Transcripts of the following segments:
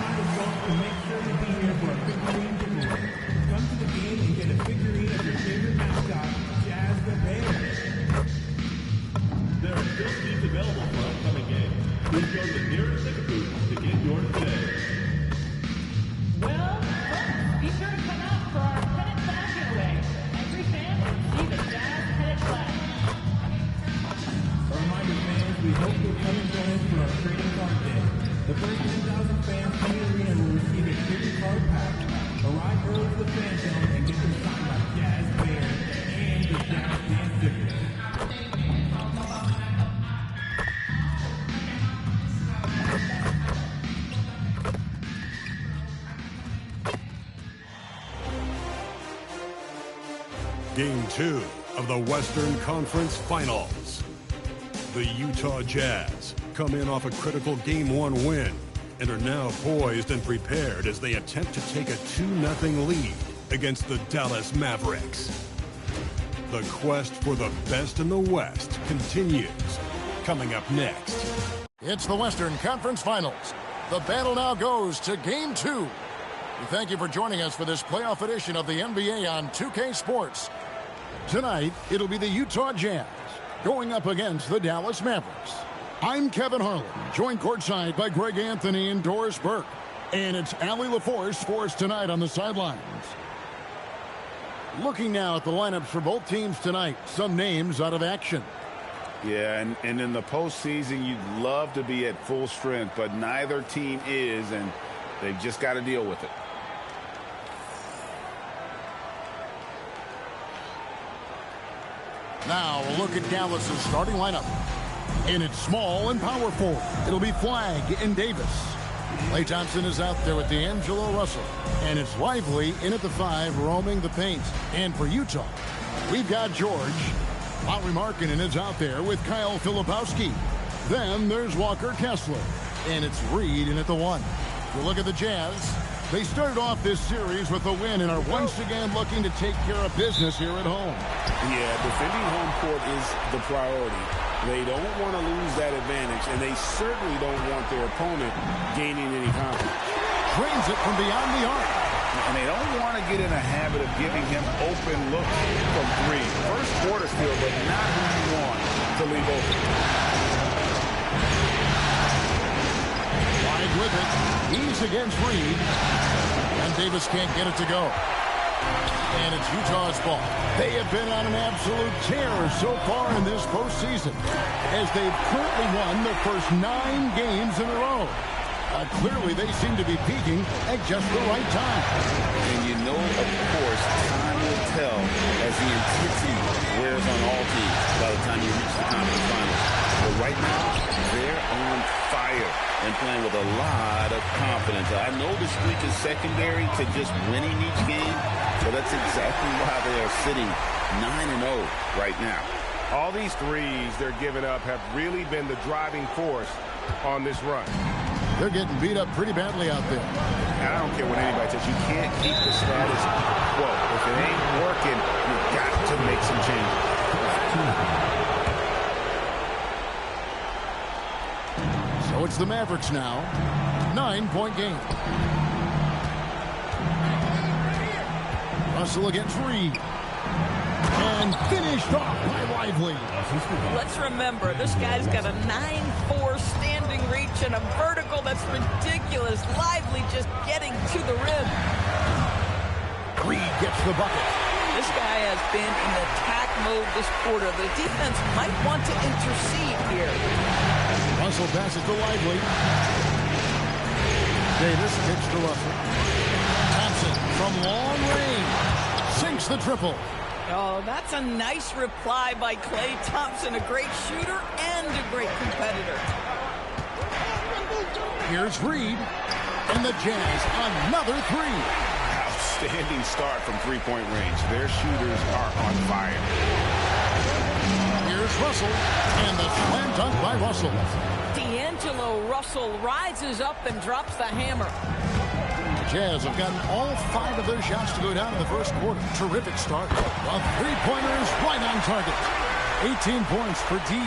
reminder, folks, to make sure to be here for a figurine giveaway. Come to the game and get a figurine of your favorite mascot, Jazz the Bear. There are still seats available for upcoming games. Please go to the nearest ticket booth to get yours today. Well, folks, be sure to come out for our pennant flag giveaway. Every fan will receive a Jazz pennant flag. A reminder, fans, we hope you'll come and join us for our trading card day. The first 10,000 fans in the arena will receive a trading card pack. Arrive early to the fan zone and get them signed by Jazz Bear and the Jazz Dance stickers. Game 2 of the Western Conference Finals. The Utah Jazz come in off a critical Game 1 win and are now poised and prepared as they attempt to take a 2-0 lead against the Dallas Mavericks. The quest for the best in the West continues. Coming up next. It's the Western Conference Finals. The battle now goes to Game 2. We thank you for joining us for this playoff edition of the NBA on 2K Sports. Tonight, it'll be the Utah Jazz going up against the Dallas Mavericks. I'm Kevin Harlan, joined courtside by Greg Anthony and Doris Burke. And it's Allie LaForce for us tonight on the sidelines. Looking now at the lineups for both teams tonight, some names out of action. Yeah, and in the postseason, you'd love to be at full strength, but neither team is, and they've just got to deal with it. Now, a look at Dallas's starting lineup. And it's small and power forward. It'll be Flagg and Davis. Klay Thompson is out there with D'Angelo Russell. And it's Lively in at the 5, roaming the paint. And for Utah, we've got George. Lauri Markkanen is out there with Kyle Filipowski. Then there's Walker Kessler. And it's Reed in at the 1. If you look at the Jazz, they started off this series with a win and are once again looking to take care of business here at home. Yeah, defending home court is the priority. They don't want to lose that advantage, and they certainly don't want their opponent gaining any confidence. Drains it from beyond the arc. And they don't want to get in a habit of giving him open looks from 3. First quarter still, but not who you want to leave open. Wide with it. He's against Reed. And Davis can't get it to go. And it's Utah's ball. They have been on an absolute tear so far in this postseason, as they've currently won their first 9 games in a row. Clearly, they seem to be peaking at just the right time. And you know, of course, time will tell as the intensity wears on all teams by the time you reach the conference finals. But right now, they're on fire and playing with a lot of confidence. I know the streak is secondary to just winning each game, but that's exactly why they are sitting 9-0 right now. All these threes they're giving up have really been the driving force on this run. They're getting beat up pretty badly out there. And I don't care what anybody says. You can't keep the status quo. If it ain't working, you've got to make some changes. So it's the Mavericks now. 9-point game. Russell against Reed. And finished off by Lively. Let's remember, this guy's got a 9-4 standing reach and a vertical that's ridiculous. Lively just getting to the rim. Reed gets the bucket. This guy has been in attack mode this quarter. The defense might want to intercede here. Russell passes to Lively. Davis kicks to Russell. Thompson from long range sinks the triple. Oh, that's a nice reply by Klay Thompson, a great shooter and a great competitor. Here's Reed, and the Jazz another 3. Outstanding start from three-point range. Their shooters are on fire. Here's Russell, and the slam dunk by Russell. D'Angelo Russell rises up and drops the hammer. Jazz have gotten all 5 of their shots to go down in the first quarter. Terrific start. The three-pointers right on target. 18 points for D.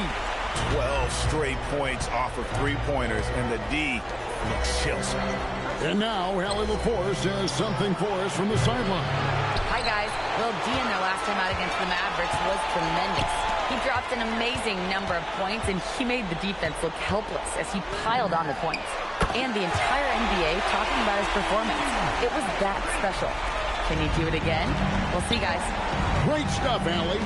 12 straight points off of three-pointers, and the D looks chill. And now, Allie LaForce has something for us from the sideline. Hi, guys. Well, Dean, their last time out against the Mavericks was tremendous. He dropped an amazing number of points, and he made the defense look helpless as he piled on the points. And the entire NBA talking about his performance. It was that special. Can you do it again? We'll see, guys. Great stuff, Allie.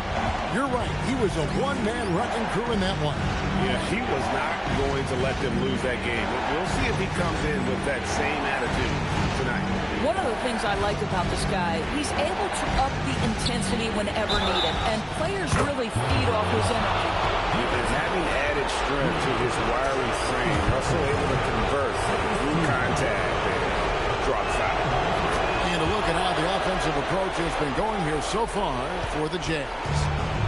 You're right. He was a one-man wrecking crew in that one. Yeah, he was not going to let them lose that game. We'll see if he comes in with that same attitude tonight. One of the things I like about this guy, he's able to up the intensity whenever needed, and players really feed off his energy. Is having added strength to his wiry frame, also able to convert through contact and drop foul. And a look at how the offensive approach has been going here so far for the Jazz.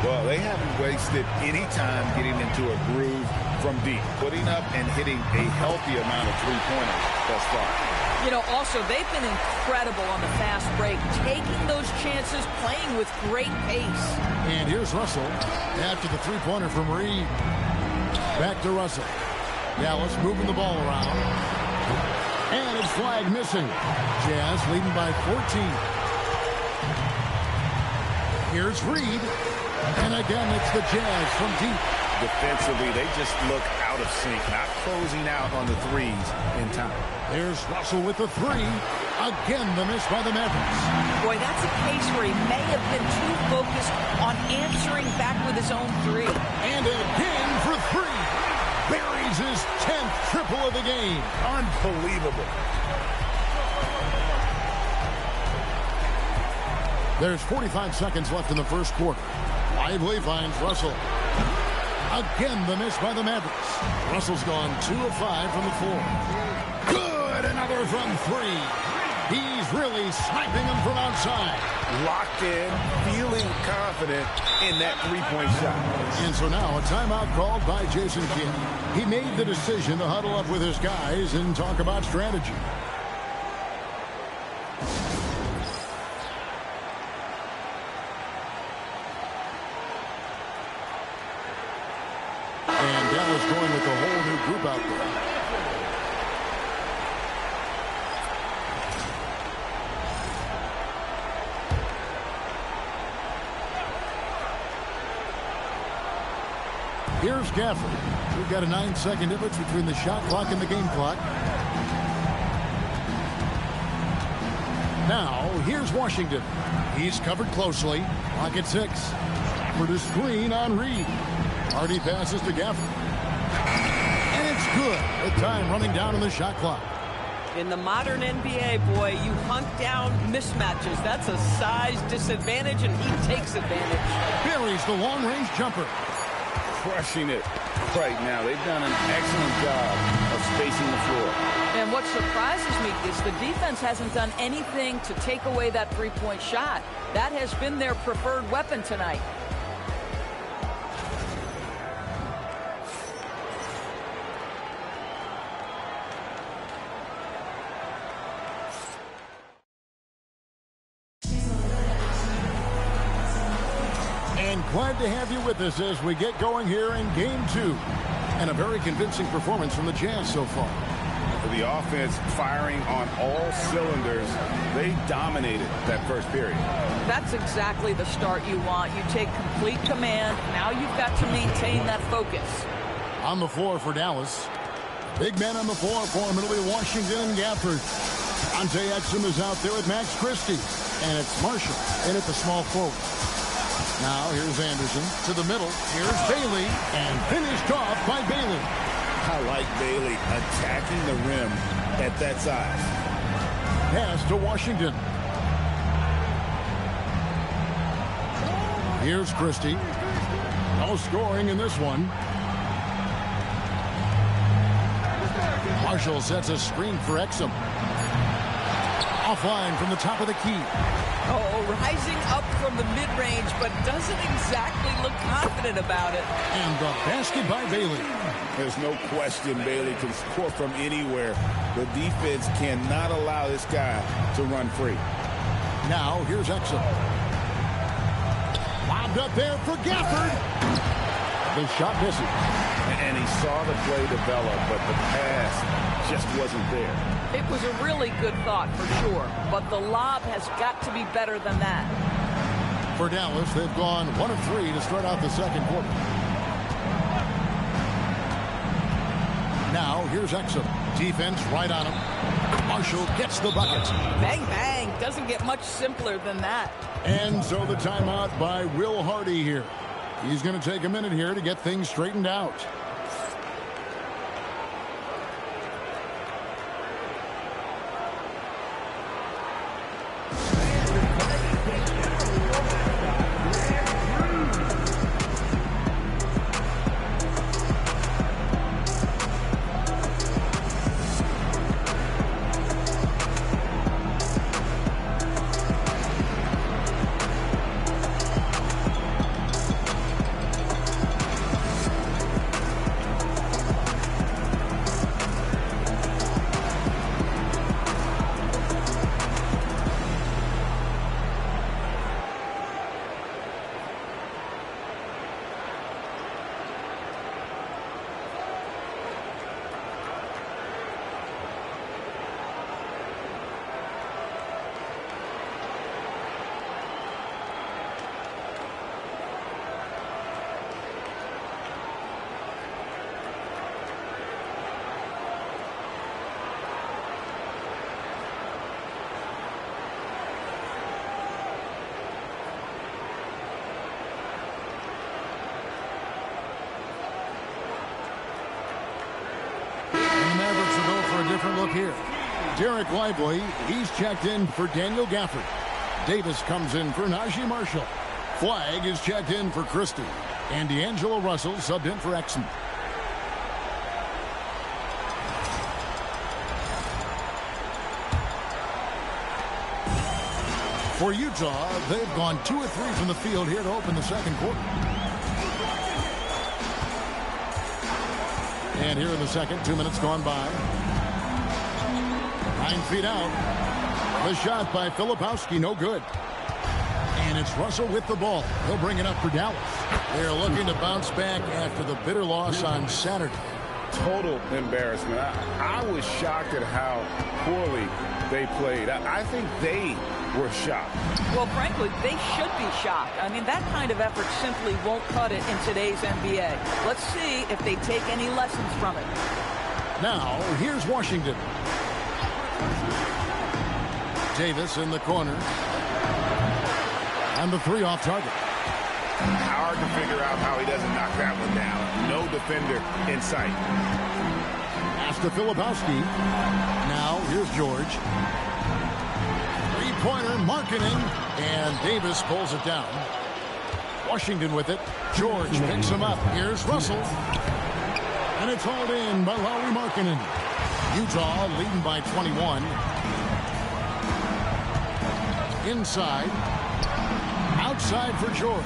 Well, they haven't wasted any time getting into a groove from deep, putting up and hitting a healthy amount of three-pointers thus far. You know, also, they've been incredible on the fast break, taking those chances, playing with great pace. And here's Russell after the three-pointer from Reed. Back to Russell. Dallas moving the ball around. And it's flag missing. Jazz leading by 14. Here's Reed. And again, it's the Jazz from deep. Defensively, they just look out of sync, not closing out on the threes in time. There's Russell with the three. Again, the miss by the Mavericks. Boy, that's a case where he may have been too focused on answering back with his own three. And again for three. Buries his 10th triple of the game. Unbelievable. There's 45 seconds left in the first quarter. Lively finds Russell. Again, the miss by the Mavericks. Russell's gone 2 of 5 from the floor. Good, another from three. He's really sniping them from outside. Locked in, feeling confident in that three-point shot. And so now a timeout called by Jason Kidd. He made the decision to huddle up with his guys and talk about strategy. And Dallas going with a whole new group out there. Here's Gafford. We've got a 9-second difference between the shot clock and the game clock. Now, here's Washington. He's covered closely. Clock at 6. For the screen on Reed. Hardy passes to Gafford. And it's good. The time running down on the shot clock. In the modern NBA, boy, you hunt down mismatches. That's a size disadvantage, and he takes advantage. Buries the long-range jumper. Crushing it right now. They've done an excellent job of spacing the floor. And what surprises me is the defense hasn't done anything to take away that three-point shot. That has been their preferred weapon tonight. Glad to have you with us as we get going here in Game 2. And a very convincing performance from the Jazz so far. The offense firing on all cylinders. They dominated that first period. That's exactly the start you want. You take complete command. Now you've got to maintain that focus. On the floor for Dallas. Big men on the floor for him. It'll be Washington and Gafford. Ante Exum is out there with Max Christie. And it's Marshall in at the small forward. Now here's Anderson to the middle. Here's Bailey, and finished off by Bailey. I like Bailey attacking the rim at that size. Pass to Washington. Here's Christie. No scoring in this one. Marshall sets a screen for Exum. Offline from the top of the key. Oh, rising up from the mid-range, but doesn't exactly look confident about it. And the basket by Bailey. There's no question Bailey can score from anywhere. The defense cannot allow this guy to run free. Now, here's Exum. Lobbed up there for Gafford. The shot misses. And he saw the play develop, but the pass just wasn't there. It was a really good thought for sure, but the lob has got to be better than that. For Dallas, they've gone 1 of 3 to start out the second quarter. Now, here's Exum. Defense right on him. Marshall gets the bucket. Bang, bang. Doesn't get much simpler than that. And so the timeout by Will Hardy here. He's going to take a minute here to get things straightened out. Different look here. Derek Lively, he's checked in for Daniel Gafford. Davis comes in for Najee Marshall. Flag is checked in for Christie. And D'Angelo Russell subbed in for Exum. For Utah, they've gone 2 of 3 from the field here to open the second quarter. And here in the second, 2 minutes gone by. 9 feet out. The shot by Filipowski, no good. And it's Russell with the ball. He'll bring it up for Dallas. They're looking to bounce back after the bitter loss on Saturday. Total embarrassment. I was shocked at how poorly they played. I think they were shocked. Well, frankly, they should be shocked. I mean, that kind of effort simply won't cut it in today's NBA. Let's see if they take any lessons from it. Now, here's Washington. Davis in the corner. And the 3 off target. Hard to figure out how he doesn't knock that one down. No defender in sight. Pass to Filipowski. Now, here's George. Three-pointer, Markkanen. And Davis pulls it down. Washington with it. George picks him up. Here's Russell. And it's hauled in by Lauri Markkanen. Utah leading by 21. Inside. Outside for George.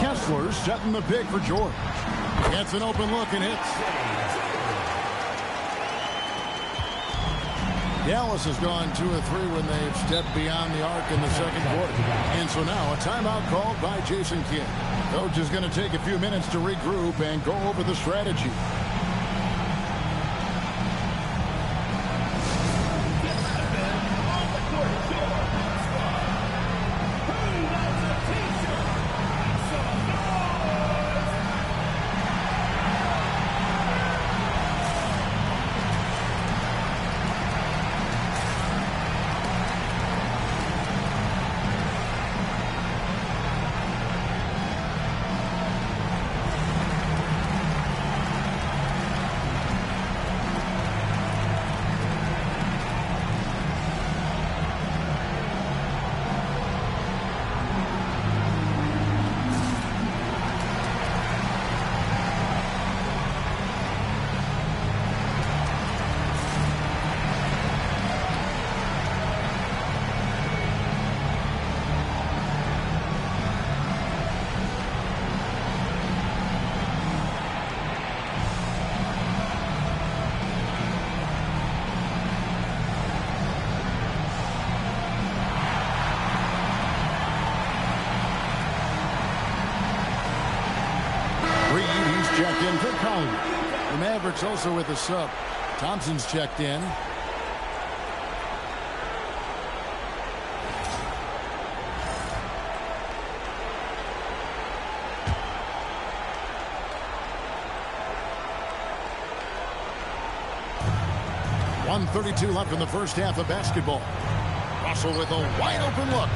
Kessler setting the pick for George. Gets an open look and hits. Dallas has gone 2 of 3 when they've stepped beyond the arc in the second quarter. And so now a timeout called by Jason Kidd. Coach is going to take a few minutes to regroup and go over the strategy. Checked in for Collins. The Mavericks also with a sub. Thompson's checked in. .132 left in the first half of basketball. Russell with a wide-open look.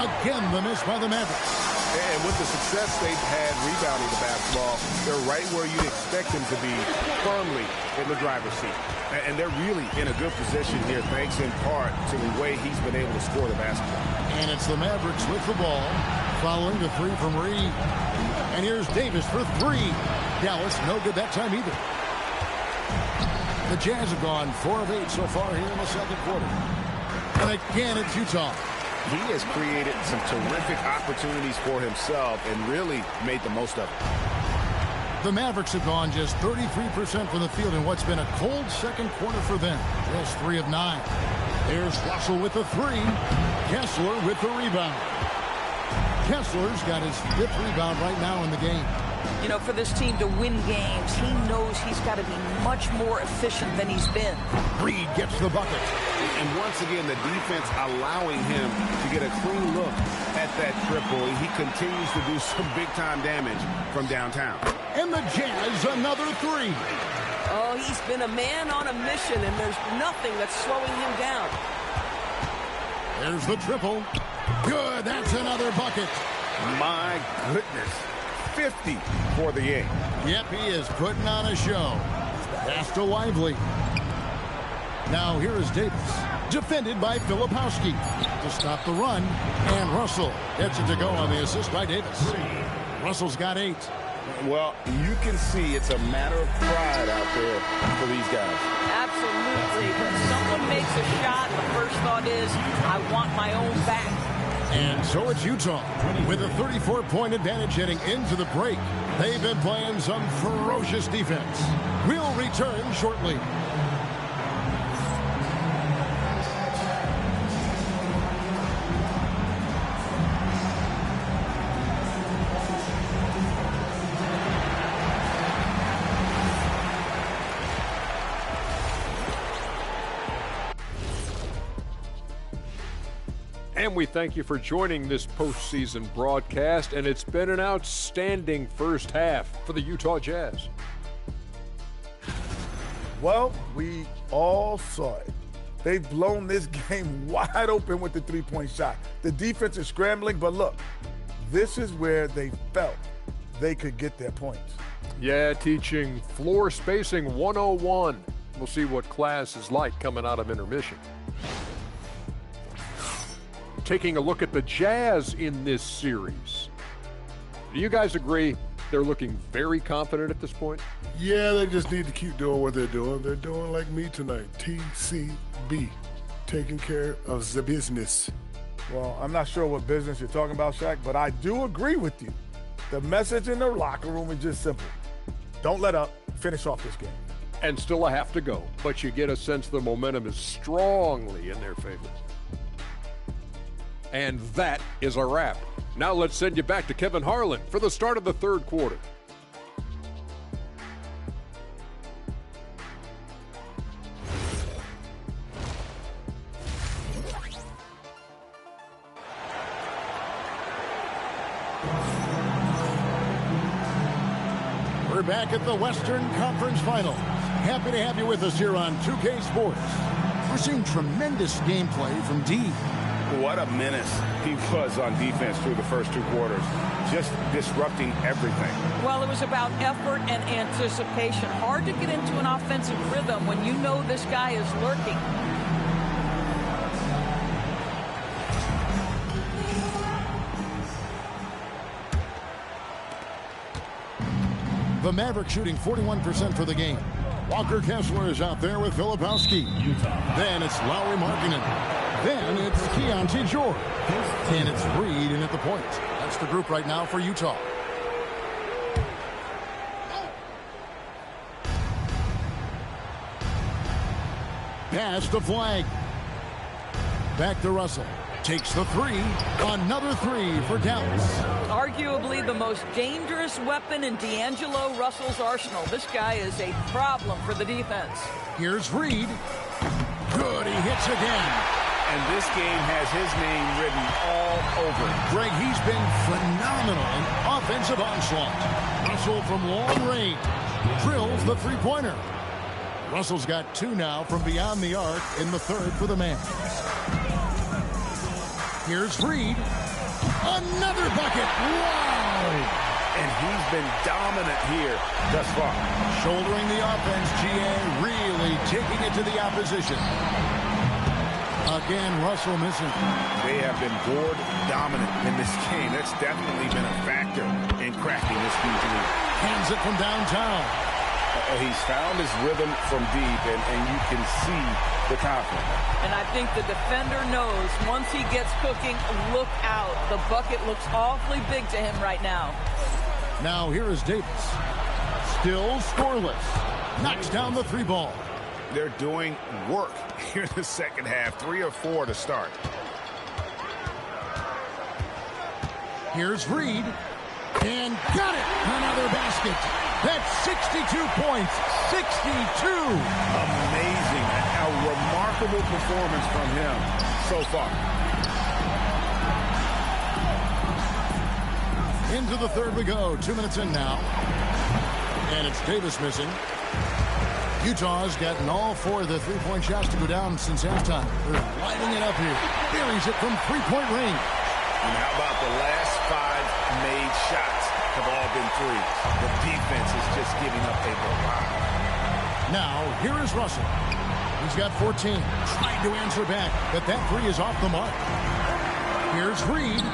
Again, the miss by the Mavericks. And with the success they've had rebounding the basketball, they're right where you'd expect them to be, firmly in the driver's seat. And they're really in a good position here, thanks in part to the way he's been able to score the basketball. And it's the Mavericks with the ball, following the three from Reed. And here's Davis for three. Dallas, no good that time either. The Jazz have gone 4 of 8 so far here in the second quarter. And again, it's Utah. He has created some terrific opportunities for himself and really made the most of it. The Mavericks have gone just 33% from the field in what's been a cold second quarter for them. Just 3 of 9. There's Russell with the three. Kessler with the rebound. Kessler's got his 5th rebound right now in the game. You know, for this team to win games, he knows he's got to be much more efficient than he's been. Reed gets the bucket. And once again, the defense allowing him to get a clean look at that triple. He continues to do some big-time damage from downtown. And the Jazz, another three. Oh, he's been a man on a mission, and there's nothing that's slowing him down. There's the triple. Good, that's another bucket. My goodness. 50 for the game. Yep, he is putting on a show. Pass to Lively. Now here is Davis, defended by Filipowski to stop the run, and Russell gets it to go on the assist by Davis. Russell's got 8. Well, you can see it's a matter of pride out there for these guys. Absolutely. When someone makes a shot, the first thought is, I want my own back. And so it's Utah with a 34-point advantage heading into the break. They've been playing some ferocious defense. We'll return shortly. And we thank you for joining this postseason broadcast, and it's been an outstanding first half for the Utah Jazz. Well, we all saw it. They've blown this game wide open with the three-point shot. The defense is scrambling, but look, this is where they felt they could get their points. Yeah, teaching floor spacing 101. We'll see what class is like coming out of intermission. Taking a look at the Jazz in this series. Do you guys agree they're looking very confident at this point? Yeah, they just need to keep doing what they're doing. They're doing like me tonight. TCB. Taking care of the business. Well, I'm not sure what business you're talking about, Shaq, but I do agree with you. The message in the locker room is just simple. Don't let up. Finish off this game. And still a half to go, but you get a sense the momentum is strongly in their favor. And that is a wrap. Now let's send you back to Kevin Harlan for the start of the third quarter. We're back at the Western Conference Finals. Happy to have you with us here on 2K Sports. We're seeing tremendous gameplay from D. What a menace he was on defense through the first 2 quarters, just disrupting everything. Well, it was about effort and anticipation. Hard to get into an offensive rhythm when you know this guy is lurking. The Mavericks shooting 41% for the game. Walker Kessler is out there with Filipowski. Then it's Lauri Markkanen. Then it's Keontae George. And it's Reed in at the point. That's the group right now for Utah. Pass to Flag. Back to Russell. Takes the three. Another three for Dallas. Arguably the most dangerous weapon in D'Angelo Russell's arsenal. This guy is a problem for the defense. Here's Reed. Good, he hits again. And this game has his name written all over it. Greg, he's been phenomenal in offensive onslaught. Russell from long range drills the three-pointer. Russell's got two now from beyond the arc in the third for the Mavs. Here's Reed. Another bucket. Wow! And he's been dominant here thus far. Shouldering the offense, GA really taking it to the opposition. Again, Russell missing. They have been board dominant in this game. That's definitely been a factor in cracking this huge lead. Hands it from downtown. He's found his rhythm from deep, and you can see the confidence. And I think the defender knows once he gets cooking, look out. The bucket looks awfully big to him right now. Now here is Davis. Still scoreless. Knocks down the three ball. They're doing work here in the second half. 3 or 4 to start. Here's Reed. And got it. Another basket. That's 62 points. 62. Amazing. A remarkable performance from him so far. Into the third we go. 2 minutes in now. And it's Davis missing. Utah's gotten all 4 of the three-point shots to go down since halftime. They're lighting it up here. Buries it from three-point range. And how about the last 5 made shots have all been threes? The defense is just giving up a lot. Now, here is Russell. He's got 14. Trying to answer back, but that three is off the mark. Here's Reed.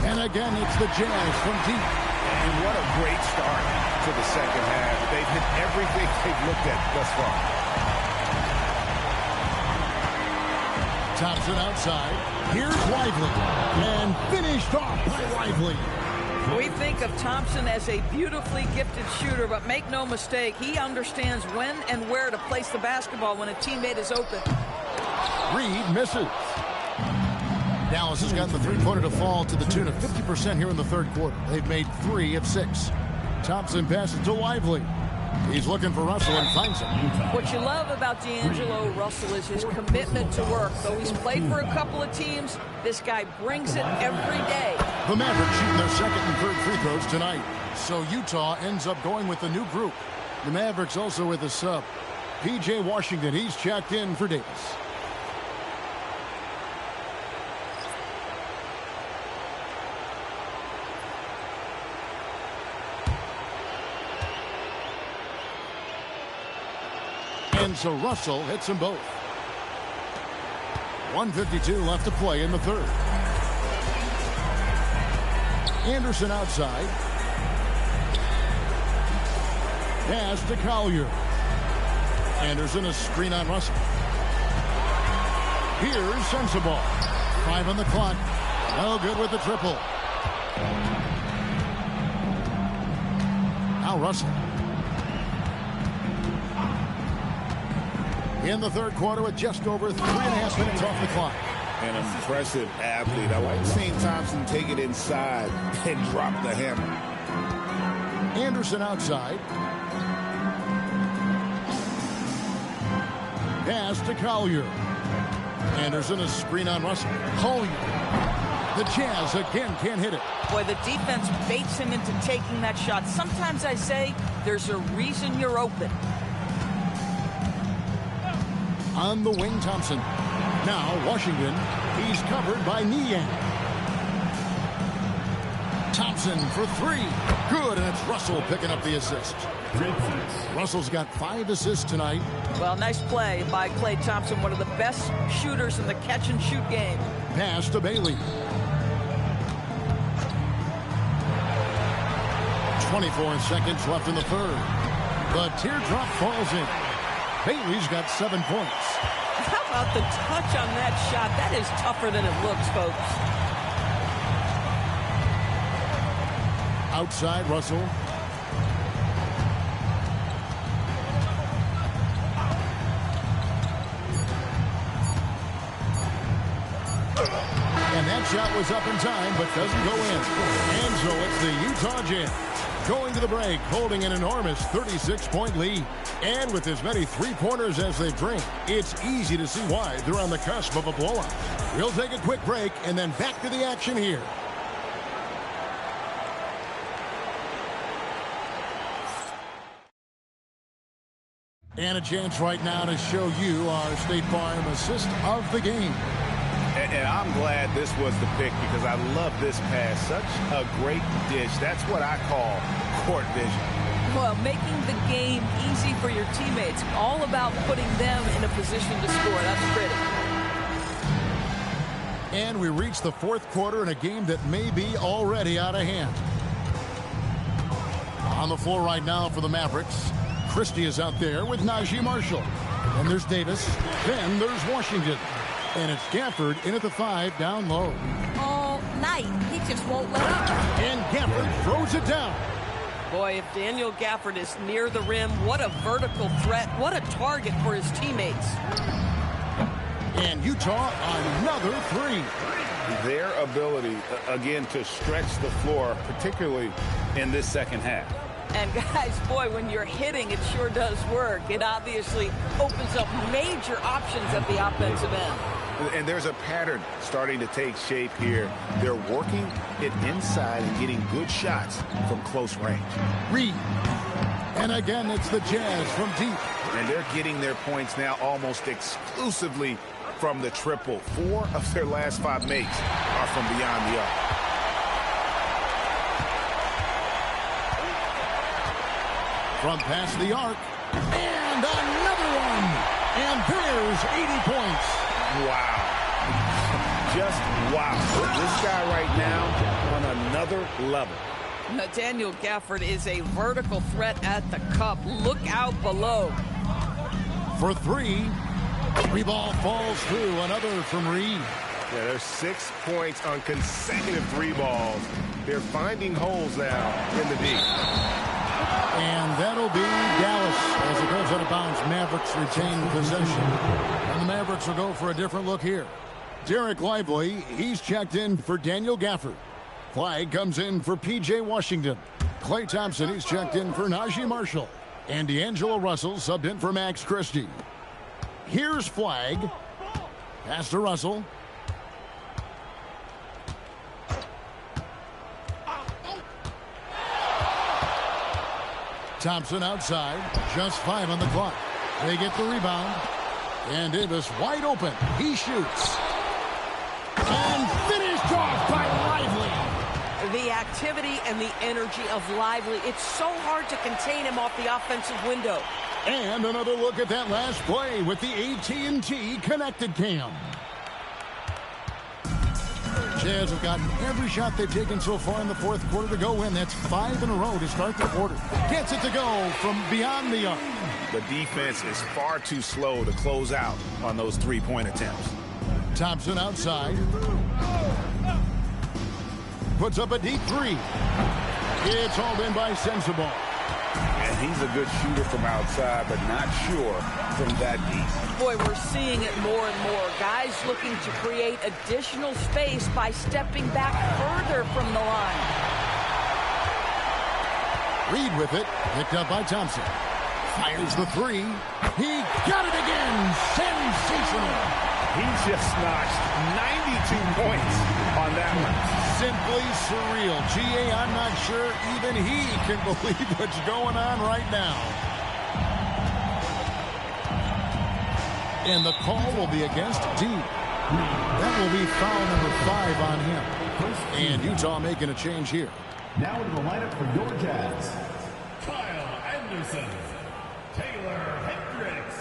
And again, it's the Jazz from deep. And what a great start to the second half. They've hit everything they've looked at thus far. Thompson outside. Here's Lively. And finished off by Lively. We think of Thompson as a beautifully gifted shooter, but make no mistake, he understands when and where to place the basketball when a teammate is open. Reed misses. Dallas has got the three-pointer to fall to the tune of 50% here in the third quarter. They've made 3 of 6. Thompson passes to Lively. He's looking for Russell and finds him. What you love about D'Angelo Russell is his commitment to work. Though he's played for a couple of teams, this guy brings it every day. The Mavericks shooting their second and third free throws tonight. So Utah ends up going with the new group. The Mavericks also with a sub. P.J. Washington, he's checked in for Davis. And so Russell hits them both. 1:52 left to play in the third. Anderson outside. Pass to Collier. Anderson a screen on Russell. Here's Sensabaugh. 5 on the clock. No good with the triple. Now Russell. In the third quarter with just over 3.5 minutes off the clock. An impressive athlete. I like seeing Thompson take it inside and drop the hammer. Anderson outside. Pass to Collier. Anderson a screen on Russell. Collier. The Jazz again can't hit it. Boy, the defense baits him into taking that shot. Sometimes I say there's a reason you're open. On the wing, Thompson. Now, Washington. He's covered by Niang. Thompson for 3. Good, and it's Russell picking up the assist. Russell's got 5 assists tonight. Well, nice play by Klay Thompson, one of the best shooters in the catch-and-shoot game. Pass to Bailey. 24 seconds left in the third. The teardrop falls in. Bailey's got 7 points. How about the touch on that shot? That is tougher than it looks, folks. Outside, Russell. And that shot was up in time, but doesn't go in. And so it's the Utah Jazz going to the break, holding an enormous 36-point lead. And with as many three-pointers as they bring, it's easy to see why they're on the cusp of a blowout. We'll take a quick break and then back to the action here. And a chance right now to show you our State Farm assist of the game. And I'm glad this was the pick because I love this pass. Such a great dish. That's what I call court vision. Well, making the game easy for your teammates. All about putting them in a position to score. That's pretty. And we reach the fourth quarter in a game that may be already out of hand. On the floor right now for the Mavericks, Christie is out there with Najee Marshall. And there's Davis. Then there's Washington. And it's Gafford in at the 5 down low. All night. He just won't let up. And Gafford throws it down. Boy, if Daniel Gafford is near the rim, what a vertical threat. What a target for his teammates. And Utah, another 3. Their ability, again, to stretch the floor, particularly in this second half. And guys, boy, when you're hitting, it sure does work. It obviously opens up major options at the offensive end. And there's a pattern starting to take shape here. They're working it inside and getting good shots from close range. Reed. And again, it's the Jazz from deep. And they're getting their points now almost exclusively from the triple. 4 of their last 5 makes are from beyond the arc. From past the arc, and another one, and there's 80 points. Wow. Just wow. This guy right now on another level. Daniel Gafford is a vertical threat at the cup. Look out below. For 3, free ball falls through, another from Reed. Yeah, there's 6 points on consecutive 3 balls. They're finding holes now in the D. And that'll be Dallas as it goes out of bounds. Mavericks retain possession. And the Mavericks will go for a different look here. Derek Lively, he's checked in for Daniel Gafford. Flag comes in for P.J. Washington. Klay Thompson, he's checked in for Najee Marshall. And D'Angelo Russell subbed in for Max Christie. Here's Flag. Pass to Russell. Thompson outside, just 5 on the clock. They get the rebound. And Davis wide open. He shoots. And finished off by Lively. The activity and the energy of Lively. It's so hard to contain him off the offensive window. And another look at that last play with the AT&T connected cam. Jazz have gotten every shot they've taken so far in the fourth quarter to go in. That's 5 in a row to start the quarter. Gets it to go from beyond the arc. The defense is far too slow to close out on those 3-point attempts. Thompson outside. Puts up a deep 3. It's hauled in by Sensabaugh. And he's a good shooter from outside, but not sure from that deep. Boy, we're seeing it more and more. Guys looking to create additional space by stepping back further from the line. Reed with it, picked up by Thompson. Fires the 3. He got it again. Sensational. He just notched 92 points on that one. Simply surreal. G.A., I'm not sure even he can believe what's going on right now. And the call will be against Dean. That will be foul number 5 on him. And Utah making a change here. Now into the lineup for your Jazz. Kyle Anderson. Taylor Hendricks.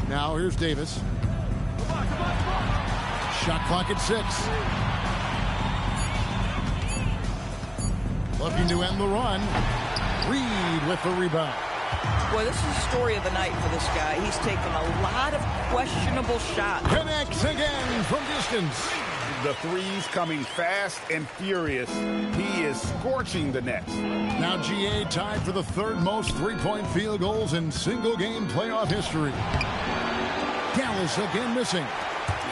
Now here's Davis. Shot clock at 6. Looking to end the run. Reed with the rebound. Boy, this is the story of the night for this guy. He's taken a lot of questionable shots. Connects again from distance. The threes coming fast and furious. He is scorching the Nets. Now GA tied for the third most three-point field goals in single-game playoff history. Gallus again missing.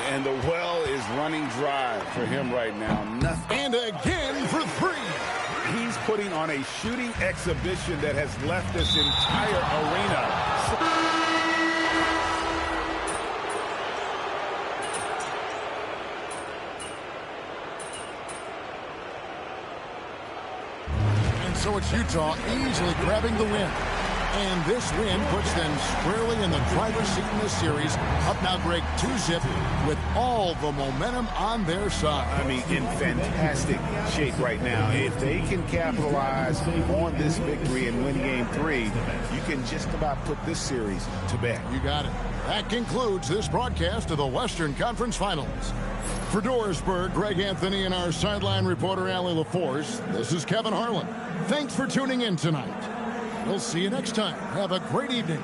And the well is running dry for him right now. Nothing. And again for three. He's putting on a shooting exhibition that has left this entire arena. So it's Utah easily grabbing the win. And this win puts them squarely in the driver's seat in this series. Up now, Greg, 2-zip with all the momentum on their side. I mean, in fantastic shape right now. If they can capitalize on this victory and win game 3, you can just about put this series to bed. You got it. That concludes this broadcast of the Western Conference Finals. For Dorisburg, Greg Anthony, and our sideline reporter, Allie LaForce, this is Kevin Harlan. Thanks for tuning in tonight. We'll see you next time. Have a great evening.